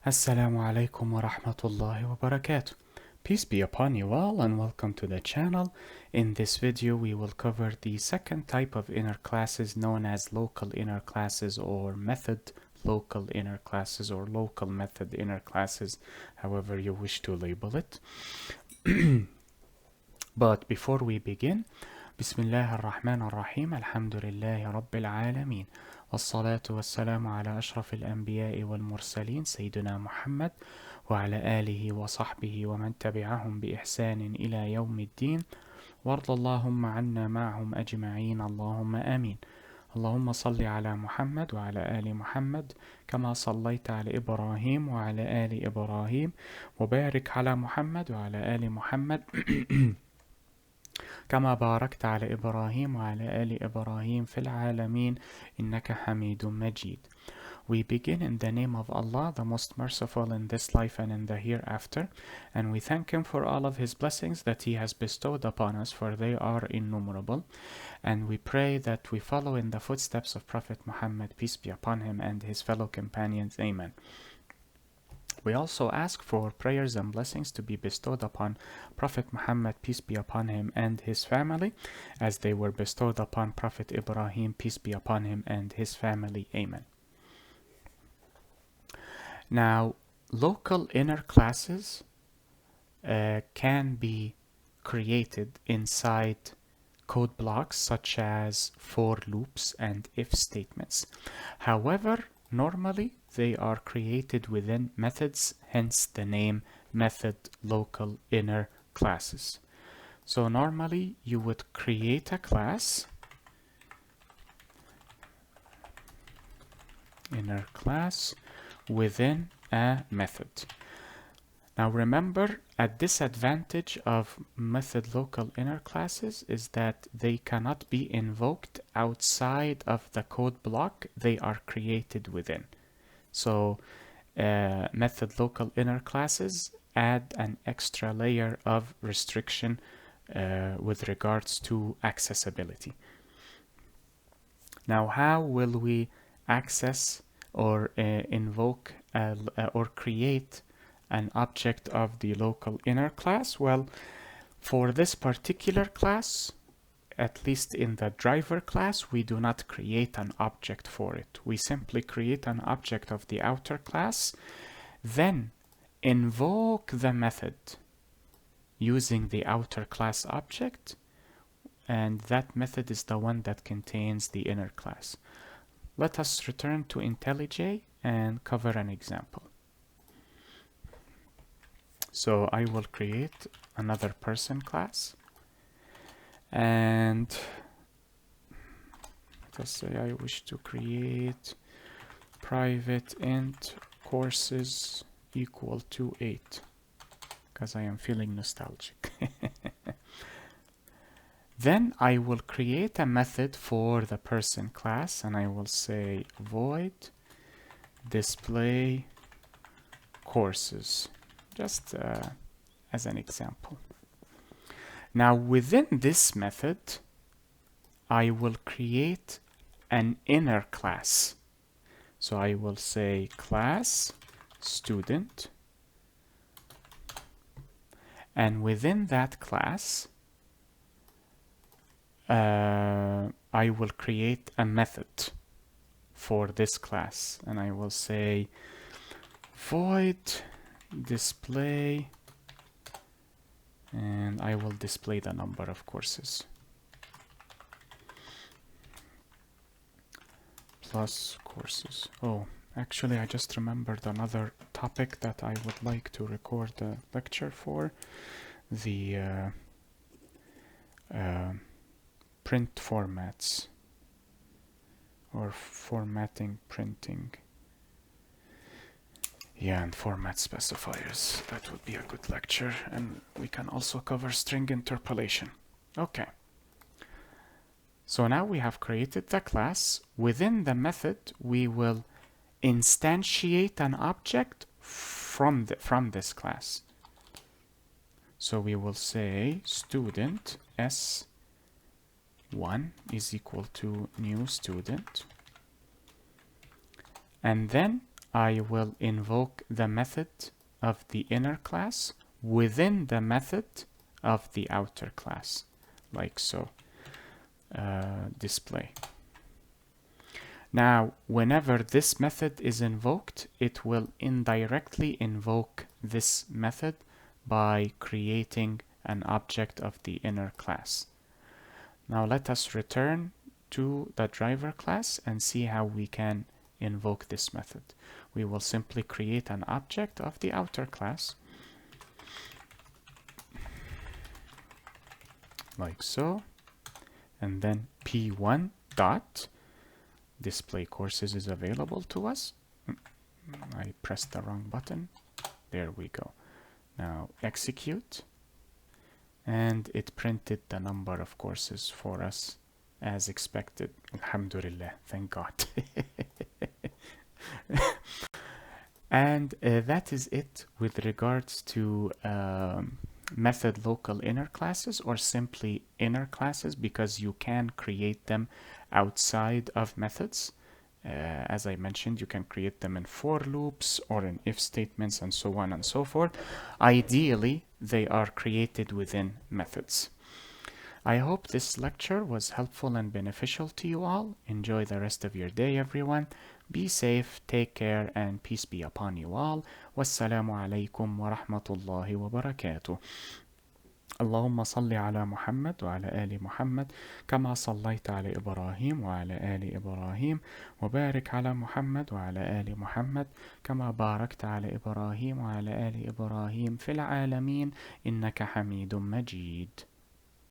Assalamu alaikum wa rahmatullahi wa barakatuh. Peace be upon you all and welcome to the channel. In this video we will cover the second type of inner classes known as local inner classes or method local inner classes or local method inner classes, however you wish to label it. But before we begin, Bismillah ar-Rahman ar-Rahim, Alhamdulillahi Rabbil Alameen. والصلاة والسلام على أشرف الأنبياء والمرسلين سيدنا محمد وعلى آله وصحبه ومن تبعهم بإحسان إلى يوم الدين وارض اللهم عنا معهم أجمعين اللهم آمين. اللهم صل على محمد وعلى آل محمد كما صليت على إبراهيم وعلى آل إبراهيم وبارك على محمد وعلى آل محمد كما باركت على إبراهيم وعلى آل إبراهيم في العالمين إنك حميد مجيد. We begin in the name of Allah, the most merciful in this life and in the hereafter, and we thank Him for all of His blessings that He has bestowed upon us, for they are innumerable. And we pray that we follow in the footsteps of Prophet Muhammad, peace be upon him, and his fellow companions. Amen. We also ask for prayers and blessings to be bestowed upon Prophet Muhammad, peace be upon him, and his family, as they were bestowed upon Prophet Ibrahim, peace be upon him, and his family. Amen. Now, local inner classes can be created inside code blocks such as for loops and if statements. However, normally they are created within methods, hence the name method local inner classes. So normally you would create a class, inner class, within a method. Now remember, a disadvantage of method local inner classes is that they cannot be invoked outside of the code block they are created within. So method local inner classes add an extra layer of restriction with regards to accessibility. Now, how will we access or invoke or create an object of the local inner class? Well, for this particular class, at least in the driver class, we do not create an object for it. We simply create an object of the outer class, then invoke the method using the outer class object, and that method is the one that contains the inner class. Let us return to IntelliJ and cover an example. So I will create another person class, and let us say I wish to create private int courses equal to 8 because I am feeling nostalgic. Then I will create a method for the person class, and I will say void display courses, just as an example. Now within this method, I will create an inner class. So I will say class student, and within that class, I will create a method for this class, and I will say void display, and I will display the number of courses plus courses. Oh, actually I just remembered another topic that I would like to record a lecture for, the print formats or formatting printing. Yeah, and format specifiers. That would be a good lecture, and we can also cover string interpolation. Okay. So now we have created the class. Within the method, we will instantiate an object from this class. So we will say student s1 is equal to new student, and then I will invoke the method of the inner class within the method of the outer class, like so. Display. Now, whenever this method is invoked, it will indirectly invoke this method by creating an object of the inner class. Now let us return to the driver class and see how we can invoke this method. We will simply create an object of the outer class, like so, and then p1 dot display courses is available to us. I pressed the wrong button. There we go. Now execute, and it printed the number of courses for us as expected. Alhamdulillah, thank God. And that is it with regards to method local inner classes, or simply inner classes, because you can create them outside of methods. As I mentioned, you can create them in for loops or in if statements and so on and so forth. Ideally, they are created within methods. I hope this lecture was helpful and beneficial to you all. Enjoy the rest of your day, everyone. Be safe, take care, and peace be upon you all. Wassalamu alaikum wa rahmatullahi wa barakatuh. اللهم صل على محمد وعلى آل محمد كما صليت على إبراهيم وعلى آل إبراهيم وبارك على محمد وعلى آل محمد كما باركت على إبراهيم وعلى آل إبراهيم في العالمين إنك حميد مجيد.